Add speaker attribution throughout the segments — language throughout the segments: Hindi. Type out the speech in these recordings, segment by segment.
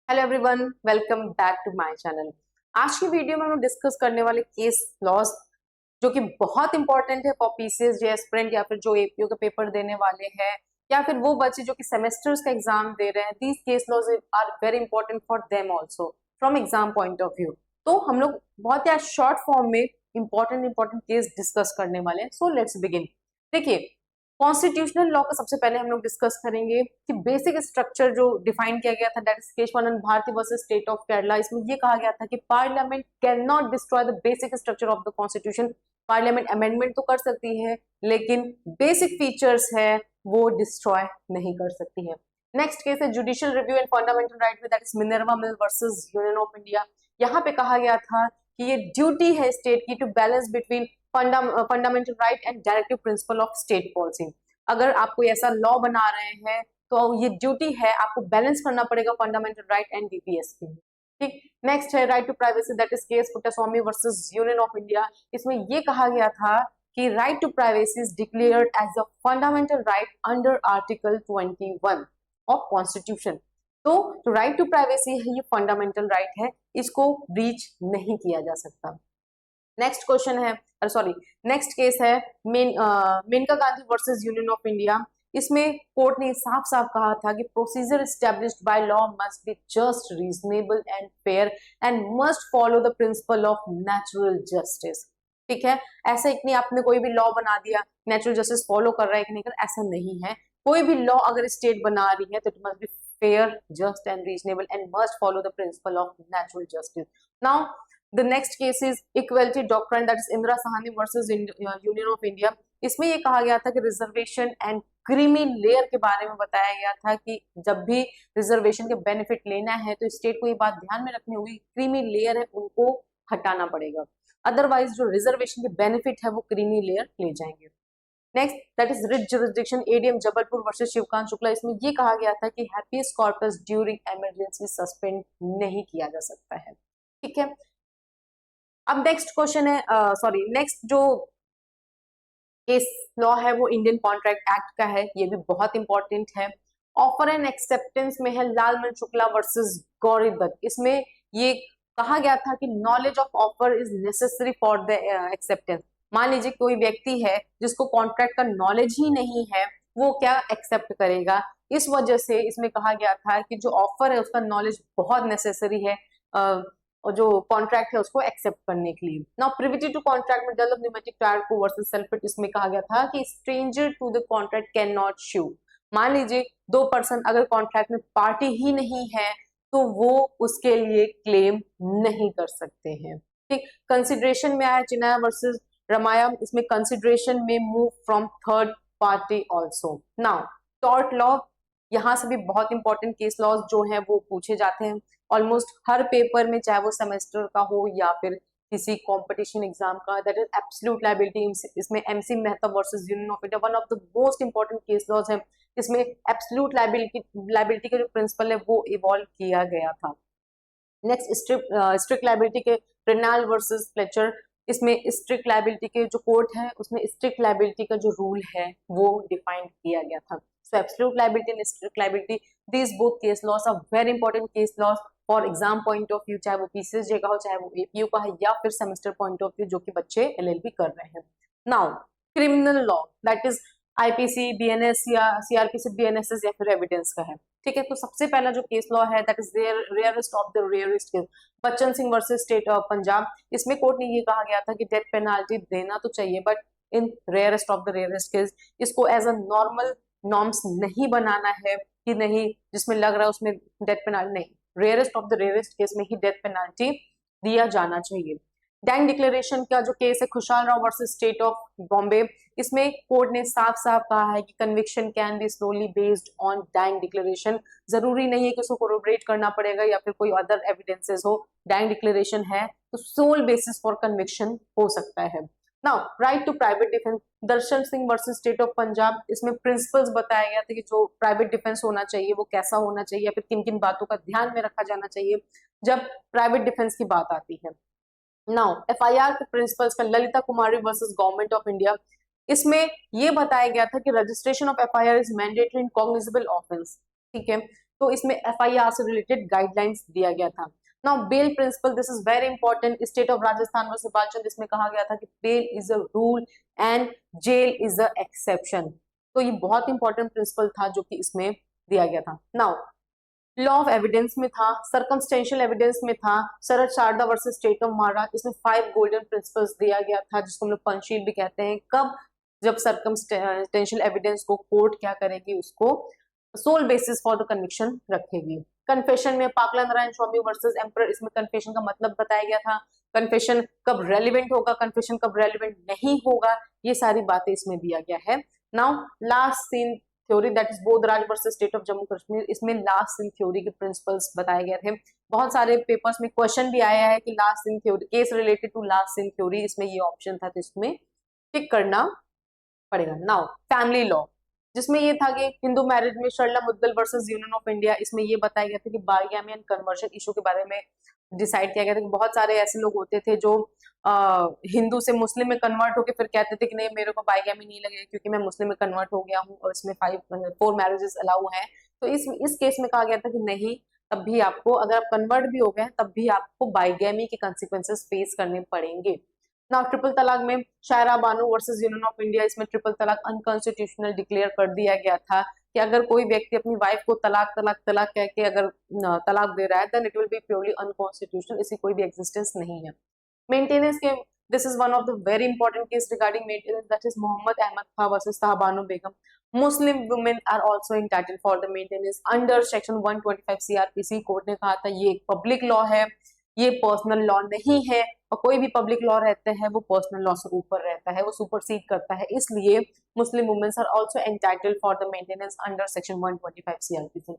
Speaker 1: Hello everyone, welcome back to my channel. आज की वीडियो में हम डिस्कस करने वाले केस लॉज जो कि बहुत इंपॉर्टेंट है फॉर पीसीएस जे एस्पिरेंट या फिर जो एपीओ का पेपर देने वाले हैं या फिर वो बच्चे जो कि सेमेस्टर्स का एग्जाम दे रहे हैं। These case laws are very important for them also from exam point of view. तो हम लोग बहुत ही शॉर्ट फॉर्म में इंपॉर्टेंट केस डिस्कस करने वाले हैं। So let's begin. देखिए, कॉन्स्टिट्यूशनल लॉ का सबसे पहले हम लोग डिस्कस करेंगे कि बेसिक स्ट्रक्चर जो डिफाइन किया गया था, that is Kesavananda Bharati versus state of Kerala. इसमें ये कहा गया था कि parliament can not destroy the basic structure of the constitution. Parliament amendment तो कर सकती है लेकिन बेसिक फीचर्स है वो डिस्ट्रॉय नहीं कर सकती है। नेक्स्ट केस है judicial review and fundamental right में, that is Minerva Mill versus union of India. यहाँ पे कहा गया था कि ये ड्यूटी है स्टेट की to balance between fundamental right and directive principle of state policy. अगर आप कोई ऐसा लॉ बना रहे हैं तो ये ड्यूटी है, आपको बैलेंस करना पड़ेगा फंडामेंटल राइट एंड डीपीएस की। ठीक। नेक्स्ट है right to privacy, that is case Puttaswamy versus union of India. इसमें ये कहा गया था कि right to privacy is declared as a fundamental right under article 21 of constitution. तो जो राइट टू प्राइवेसी है ये फंडामेंटल राइट है, इसको ब्रीच नहीं किया जा सकता। नेक्स्ट क्वेश्चन है, सॉरी, नेक्स्ट केस है Maneka Gandhi versus union of India. इसमें कोर्ट ने साफ साफ कहा था कि procedure established by law must be just, reasonable and fair and must follow the principle of natural justice. ठीक है, ऐसा एक नहीं आपने कोई भी लॉ बना दिया, नेचुरल जस्टिस फॉलो कर रहा है कि नहीं कर, ऐसा नहीं है। कोई भी लॉ अगर स्टेट बना रही है तो it must be fair, just and reasonable and must follow the principle of natural justice. Now the next case is equality doctrine, that is Indira Sahni versus union of India. इसमें ये कहा गया था कि रिजर्वेशन एंड क्रीमी लेयर के बारे में बताया गया था कि जब भी रिजर्वेशन के बेनिफिट लेना है तो स्टेट को ये बात ध्यान में रखनी होगी, क्रीमी लेयर है उनको हटाना पड़ेगा, अदरवाइज जो रिजर्वेशन के बेनिफिट है वो क्रीमी लेयर ले जाएंगे। Next, that is writ jurisdiction ADM Jabalpur versus Shivkant Shukla. इसमें ये कहा गया था कि happiest corpus during emergency suspend नहीं किया जा सकता है। ठीक है, अब नेक्स्ट क्वेश्चन है, सॉरी, नेक्स्ट जो केस लॉ है वो इंडियन कॉन्ट्रैक्ट एक्ट का है, ये भी बहुत इंपॉर्टेंट है। ऑफर एंड एक्सेप्टेंस में है लालमन शुक्ला वर्सेस गौरी दत्त। इसमें ये कहा गया था कि knowledge of offer is necessary for the acceptance. मान लीजिए कोई व्यक्ति है जिसको कॉन्ट्रैक्ट का नॉलेज ही नहीं है, वो क्या एक्सेप्ट करेगा? इस वजह से इसमें कहा गया था कि जो ऑफर है उसका नॉलेज बहुत नेसेसरी है और जो कॉन्ट्रैक्ट है उसको एक्सेप्ट करने के लिए। नाउ प्रिविटी टू कॉन्ट्रैक्ट में develop pneumatic tyre Co versus sulphate, इसमें कहा गया था कि stranger to the contract can not sue. मान लीजिए दो पर्सन अगर कॉन्ट्रैक्ट में पार्टी ही नहीं है तो वो उसके लिए क्लेम नहीं कर सकते हैं। ठीक, कंसिडरेशन में आया चिनाया वर्सेस रमाया। इसमें कंसिडरेशन में move from third party also. Now tort law, यहाँ से भी बहुत इंपॉर्टेंट केस लॉज जो है वो पूछे जाते हैं ऑलमोस्ट हर पेपर में, चाहे वो सेमेस्टर का हो या फिर किसी कंपटीशन एग्जाम का। That is absolute liability. इसमें M C Mehta versus union of India, one of the most important case laws है। इसमें एब्सोल्यूट लायबिलिटी का जो प्रिंसिपल है वो इवॉल्व किया गया था। नेक्स्ट स्ट्रिक्ट लायबिलिटी के रेनाल वर्सेस फ्लेचर। इसमें स्ट्रिक्ट लायबिलिटी के जो कोर्ट है उसमें स्ट्रिक्ट लायबिलिटी का जो रूल है वो डिफाइन किया गया था। So absolute liability and strict liability, these both case laws are very important case laws for exam point of view, चाहे वो पीसीएसजे का हो, चाहे वो एपीयू का है, या फिर सेमेस्टर पॉइंट ऑफ व्यू जो कि बच्चे एलएलबी कर रहे हैं। Now criminal law, that is IPC, BNS या सीआरपीसी, बीएनएसएस या फिर एविडेंस का है। ठीक है, तो सबसे पहला जो केस लॉ है that is rarest of the rarest case, Bachchan Singh versus state of Punjab. इसमें कोर्ट ने ये कहा गया था कि डेथ पेनाल्टी देना तो चाहिए but in rarest of the rarest case, इसको एज अ नॉर्मल नॉर्म्स नहीं बनाना है कि नहीं जिसमें लग रहा है उसमें डेथ पेनाल्टी नहीं, rarest of the rarest case में ही डेथ पेनाल्टी दिया जाना चाहिए। डैंग डिक्लेरेशन का जो केस है खुशहाल Rao versus state of Bombay, इसमें कोर्ट ने साफ साफ कहा है कि conviction can be slowly based on dang declaration. जरूरी नहीं है कि उसको कोरोबरेट करना पड़ेगा या फिर कोई अदर एविडेंसेस हो, डैंग डिक्लेरेशन है तो सोल बेसिस फॉर कन्विक्शन हो सकता है। Now right to private defence, Darshan Singh versus state of Punjab. इसमें प्रिंसिपल्स बताया गया था कि जो प्राइवेट डिफेंस होना चाहिए वो कैसा होना चाहिए या फिर किन किन बातों का ध्यान में रखा जाना चाहिए जब प्राइवेट डिफेंस की बात आती है। नाउ एफआईआर के प्रिंसिपल्स का, Lalita Kumari versus government of India. इसमें यह बताया गया था कि registration of FIR is mandatory in cognizable offence. ठीक है, तो इसमें FIR से रिलेटेड गाइडलाइंस दिया गया था। Now bail principle, this is very important, state of Rajasthan versus Balchand, इसमें कहा गया था कि bail is a rule and jail is a exception. तो ये बहुत इंपॉर्टेंट प्रिंसिपल था जो कि इसमें दिया गया था। नाउ लॉ ऑफ एविडेंस में था, सर्कमस्टेंशियल एविडेंस में था, Sharad Sharda versus state of Maharashtra, इसमें 5 गोल्डन प्रिंसिपल्स दिया गया था जिसको हम लोग पंचशील भी कहते हैं। कब? जब सर्कमस्टेंशियल एविडेंस को कोर्ट क्या करेगी, उसको sole basis for the conviction रखेगी। कन्फेशन में पाकला नारायण स्वामी वर्सेस एम्परर, इसमें कन्फेशन का मतलब बताया गया था, कन्फेशन कब रेलिवेंट होगा, कन्फेशन कब रेलिवेंट नहीं होगा, ये सारी बातें इसमें दिया गया है। Now last scene theory, that is Bodhraj versus state of Jammu Kashmir, इसमें लास्ट सीन थ्योरी के प्रिंसिपल्स बताए गए थे। बहुत सारे पेपर्स में क्वेश्चन भी आया है कि last scene theory, case related to last scene theory, इसमें ये ऑप्शन था तो इसमें टिक करना पड़ेगा। नाउ फैमिली लॉ, जिसमें ये था कि हिंदू मैरिज में Sarla Mudgal versus union of India, इसमें ये बताया गया था कि बाइगैमी एंड कन्वर्जन इशू के बारे में डिसाइड किया गया था कि बहुत सारे ऐसे लोग होते थे जो हिंदू से मुस्लिम में कन्वर्ट होके फिर कहते थे कि नहीं मेरे को बाइगैमी नहीं लगेगा क्योंकि मैं मुस्लिम में कन्वर्ट हो गया हूँ और इसमें 4 मैरिजेस अलाउ हैं। तो इस केस में कहा गया था कि नहीं, तब भी आपको, अगर आप कन्वर्ट भी हो गए तब भी आपको बाइगैमी के कंसिक्वेंसेस फेस करने पड़ेंगे। ना ट्रिपल तलाक में Shayara Bano versus union of India, इसमें ट्रिपल तलाक अनकॉन्स्टिट्यूशनल डिक्लेयर कर दिया गया था कि अगर कोई व्यक्ति अपनी वाइफ को तलाक तलाक तलाक कह के अगर तलाक दे रहा है then it will be purely unconstitutional, इसकी कोई भी एग्जिस्टेंस नहीं है। मेंटेनेंस के, this is one of the very important case regarding maintenance, that is Mohammad Ahmed Khan versus Shah Bano Begum. Muslim women are also entitled for the maintenance under section 125 CRPC। Court ने कहा था ये एक पब्लिक लॉ है, ये पर्सनल लॉ नहीं है, और कोई भी पब्लिक लॉ रहते हैं वो पर्सनल लॉ से ऊपर रहता है, वो सुपरसीड करता है, इसलिए Muslim womens are also entitled for the maintenance under section 125 CRPC।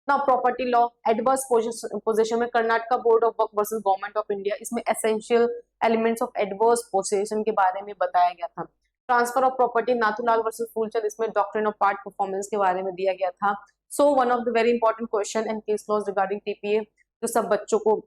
Speaker 1: Now property law, adverse position में Karnataka board of work versus government of India, इसमें essential elements of adverse position के बारे में बताया गया था। Transfer of property Nathulal versus Phoolchand, इसमें डॉक्ट्रिन ऑफ पार्ट परफॉर्मेंस के बारे में दिया गया था। So one of the very important question and case laws regarding TPA जो सब बच्चों को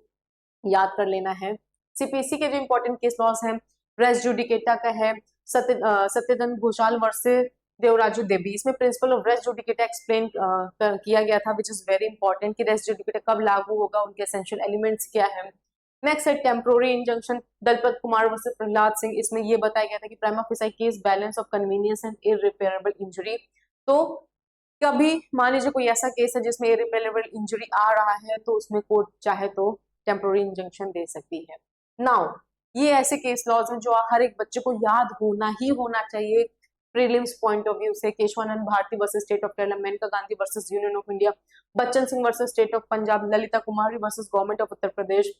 Speaker 1: याद कर लेना है। CPC के जो इंपॉर्टेंट केस लॉस हैं, रेस जुडिकेटा का है सत्यधन घोषाल वर्सेस देवराजू देवी, इसमें principle of res judicata explain किया गया था विच इज वेरी इंपॉर्टेंट कि रेस जुडिकेटा कब लागू होगा, उनके एसेंशियल एलिमेंट्स क्या है। नेक्स्ट है temporary injunction Dalpat Kumar versus Prahlad Singh, इसमें ये बताया गया था कि prima facie case balance of convenience and irreparable injury. तो कभी मान लीजिए कोई ऐसा केस है जिसमें इररिपेयरेबल इंजरी आ रहा है तो उसमें कोर्ट चाहे तो टेम्पोररी इंजंक्शन दे सकती है। नाउ ये ऐसे केस लॉज हैं जो हर एक बच्चे को याद होना ही होना चाहिए प्रीलिम्स पॉइंट ऑफ व्यू से। Keshavananda Bharati versus state of Kerala, Maneka Gandhi versus union of India, Bachan Singh versus state of Punjab, Lalita Kumari versus government of Uttar Pradesh,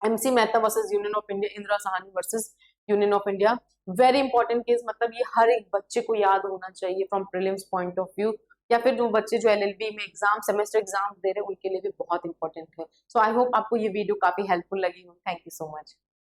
Speaker 1: MC Mehta versus union of India, Indira Sawhney versus union of India. Very important case, मतलब ये हर एक बच्चे को याद होना चाहिए from prelims point of view, या फिर जो बच्चे जो LLB में एग्जाम सेमेस्टर एग्जाम दे रहे हैं उनके लिए भी बहुत इंपॉर्टेंट है। सो आई होप आपको ये वीडियो काफी हेल्पफुल लगी हो। Thank you so much.